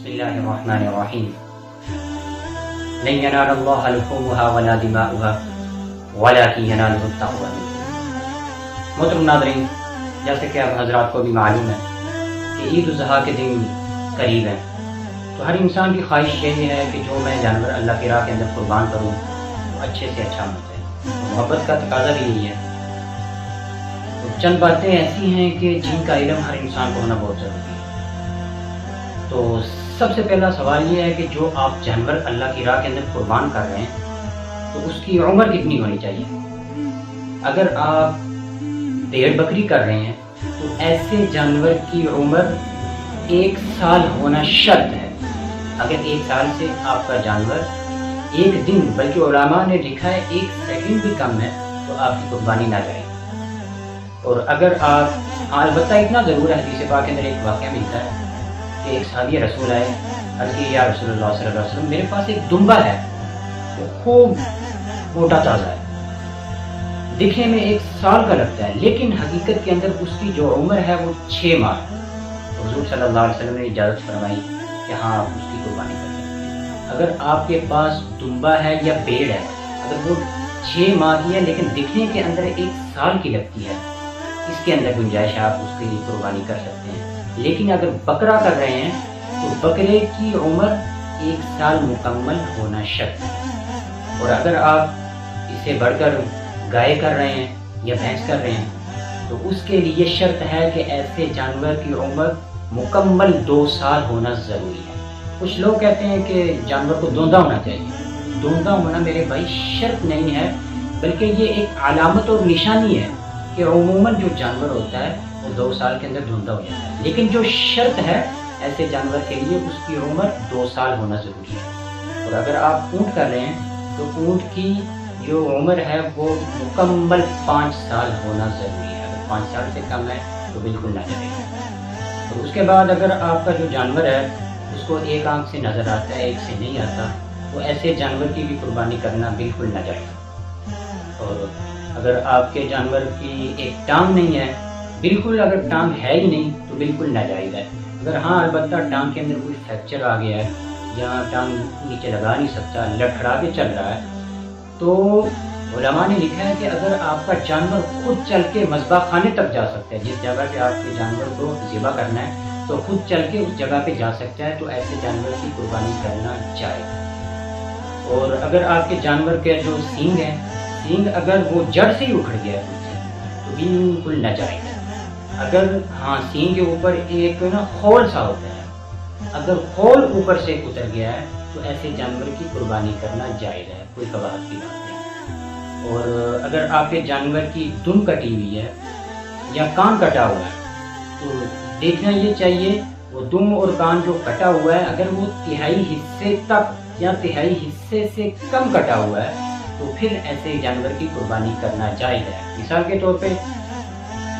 بسم اللہ الرحمن الرحیم لن ینال اللہ لحومها ولا دماؤها ولکن ینالہ التقوی منکم۔ محترم ناظرین، جیسے کہ اب حضرات کو بھی معلوم ہے کہ عید الاضحیٰ کے دن قریب ہیں، تو ہر انسان کی خواہش یہی ہے کہ جو میں جانور اللہ کی راہ کے اندر قربان کروں وہ اچھے سے اچھا ہونا چاہیے۔ محبت کا تقاضا بھی یہی ہے۔ تو چند باتیں ایسی ہیں کہ جن کا علم ہر انسان کو ہونا بہت ضروری ہے۔ تو سب سے پہلا سوال یہ ہے کہ جو آپ جانور اللہ کی راہ کے اندر قربان کر رہے ہیں تو اس کی عمر کتنی ہونی چاہیے۔ اگر آپ بھیڑ بکری کر رہے ہیں تو ایسے جانور کی عمر 1 سال ہونا شرط ہے۔ اگر 1 سال سے آپ کا جانور 1 دن بلکہ علماء نے لکھا ہے 1 سیکنڈ بھی کم ہے تو آپ کی قربانی نہ جائے۔ اور اگر آپ البتہ اتنا ضرور ہے، حدیث پاک کے اندر ایک واقعہ ملتا ہے کہ ایک صحابی رسول آئے، عرض کی یا رسول اللہ صلی اللہ علیہ وسلم، میرے پاس ایک دمبا ہے، وہ خوب موٹا تازہ ہے، دکھنے میں 1 سال کا لگتا ہے، لیکن حقیقت کے اندر اس کی جو عمر ہے وہ 6 ماہ ہے۔ حضور صلی اللہ علیہ وسلم نے اجازت فرمائی کہ ہاں آپ اس کی قربانی کر سکتے ہیں۔ اگر آپ کے پاس دمبا ہے یا بھیڑ ہے، اگر وہ 6 ماہ کی ہے لیکن دکھنے کے اندر 1 سال کی لگتی ہے، اس کے اندر گنجائش آپ اس کی قربانی کر سکتے ہیں۔ لیکن اگر بکرا کر رہے ہیں تو بکرے کی عمر 1 سال مکمل ہونا شرط ہے۔ اور اگر آپ اس سے بڑھ کر گائے کر رہے ہیں یا بھینس کر رہے ہیں تو اس کے لیے شرط ہے کہ ایسے جانور کی عمر مکمل 2 سال ہونا ضروری ہے۔ کچھ لوگ کہتے ہیں کہ جانور کو دوندا ہونا چاہیے۔ دوندا ہونا میرے بھائی شرط نہیں ہے، بلکہ یہ ایک علامت اور نشانی ہے کہ عموماً جو جانور ہوتا ہے وہ 2 سال کے اندر دھوندا ہو جاتا ہے، لیکن جو شرط ہے ایسے جانور کے لیے اس کی عمر 2 سال ہونا ضروری ہے۔ اور اگر آپ اونٹ کر رہے ہیں تو اونٹ کی جو عمر ہے وہ مکمل 5 سال ہونا ضروری ہے۔ اگر 5 سال سے کم ہے تو بالکل نہ جائے گا۔ اور اس کے بعد اگر آپ کا جو جانور ہے اس کو 1 آنکھ سے نظر آتا ہے 1 سے نہیں آتا تو ایسے جانور کی بھی قربانی کرنا بالکل نہ جائے گا۔ اور اگر آپ کے جانور کی 1 ٹانگ نہیں ہے، بالکل اگر ٹانگ ہے ہی نہیں تو بالکل ناجائز ہے۔ اگر ہاں البتہ ٹانگ کے اندر کوئی فریکچر آ گیا ہے یا ٹانگ نیچے لگا نہیں سکتا، لڑکھڑا کے چل رہا ہے، تو علماء نے لکھا ہے کہ اگر آپ کا جانور خود چل کے مذبح خانے تک جا سکتا ہے، جس جگہ پہ آپ کے جانور کو ذبح کرنا ہے تو خود چل کے اس جگہ پہ جا سکتا ہے، تو ایسے جانور کی قربانی کرنا جائز۔ اور اگر آپ کے جانور کے جو سینگ ہے، سینگ اگر وہ جڑ سے ہی اکھڑ گیا ہے تو بالکل ناجائز ہے۔ اگر ہاں سینگ کے اوپر ایک خول سا ہوتا ہے، اگر خول اوپر سے اتر گیا ہے تو ایسے جانور کی قربانی کرنا جائز ہے، کوئی قباحت کی بات نہیں۔ اور اگر آپ کے جانور کی دم کٹی ہوئی ہے یا کان کٹا ہوا ہے تو دیکھنا یہ چاہیے وہ دم اور کان جو کٹا ہوا ہے اگر وہ 1/3 حصے تک یا 1/3 حصے سے کم کٹا ہوا ہے تو پھر ایسے جانور کی قربانی کرنا جائز ہے۔ مثال کے طور پہ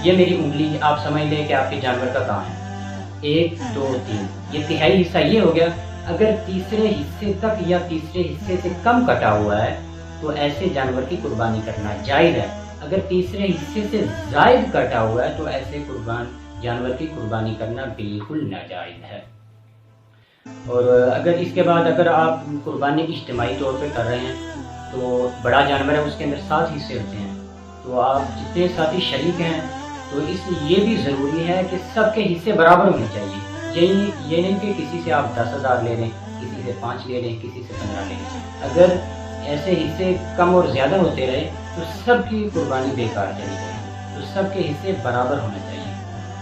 یہ میری انگلی، آپ سمجھ لیں کہ آپ کے جانور کا کان ہے 1 2 3، یہ 1/3 حصہ یہ ہو گیا۔ اگر تیسرے حصے تک یا تیسرے حصے سے کم کٹا ہوا ہے تو ایسے جانور کی قربانی کرنا جائز ہے۔ اگر تیسرے حصے سے زائد کٹا ہوا ہے تو ایسے جانور کی قربانی کرنا بالکل ناجائز ہے۔ اور اگر اس کے بعد اگر آپ قربانی اجتماعی طور پہ کر رہے ہیں تو بڑا جانور ہے، اس کے اندر 7 حصے ہوتے ہیں، تو آپ جتنے ساتھی شریک ہیں تو اس لیے یہ بھی ضروری ہے کہ سب کے حصے برابر ہونے چاہیے۔ یہ نہیں کہ کسی سے آپ 10,000 لے لیں، کسی سے 5 لے لیں، کسی سے 15 لے لیں۔ اگر ایسے حصے کم اور زیادہ ہوتے رہے تو سب کی قربانی بیکار چلی جائے گی۔ تو سب کے حصے برابر ہونا چاہیے۔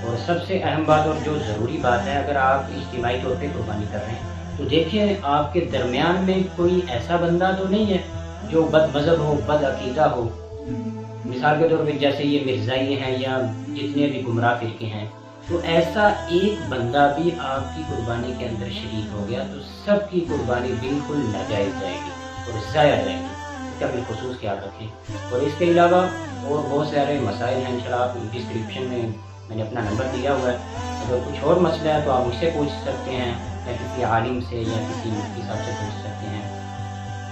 اور سب سے اہم بات اور جو ضروری بات ہے، اگر آپ اجتماعی طور پہ قربانی کر رہے ہیں تو دیکھیں آپ کے درمیان میں کوئی ایسا بندہ تو نہیں ہے جو بد مذہب ہو، بد عقیدہ ہو۔ مثال کے طور پہ جیسے یہ مرزائی ہیں یا جتنے بھی گمراہ فرقے ہیں، تو ایسا ایک بندہ بھی آپ کی قربانی کے اندر شریک ہو گیا تو سب کی قربانی بالکل ناجائز جائے گی اور ضائع جائے گی۔ اس کا بالخصوص خیال رکھیں۔ اور اس کے علاوہ اور بہت سارے مسائل ہیں، انشاءاللہ آپ ڈسکرپشن میں نے اپنا نمبر دیا ہوا ہے، اگر کچھ اور مسئلہ ہے تو آپ مجھ سے پوچھ سکتے ہیں یا کسی عالم سے یا کسی مفتی صاحب سے پوچھ سکتے ہیں۔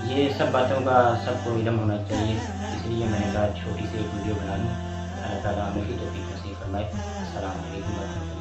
یہ سب باتوں کا سب کو علم ہونا چاہیے، اس لیے میں نے کہا چھوٹی سی ایک ویڈیو بنا لوں۔ اللہ تعالیٰ ہمیں بھی توفیق نصیب فرمائے۔ السلام علیکم ورحمۃ اللہ۔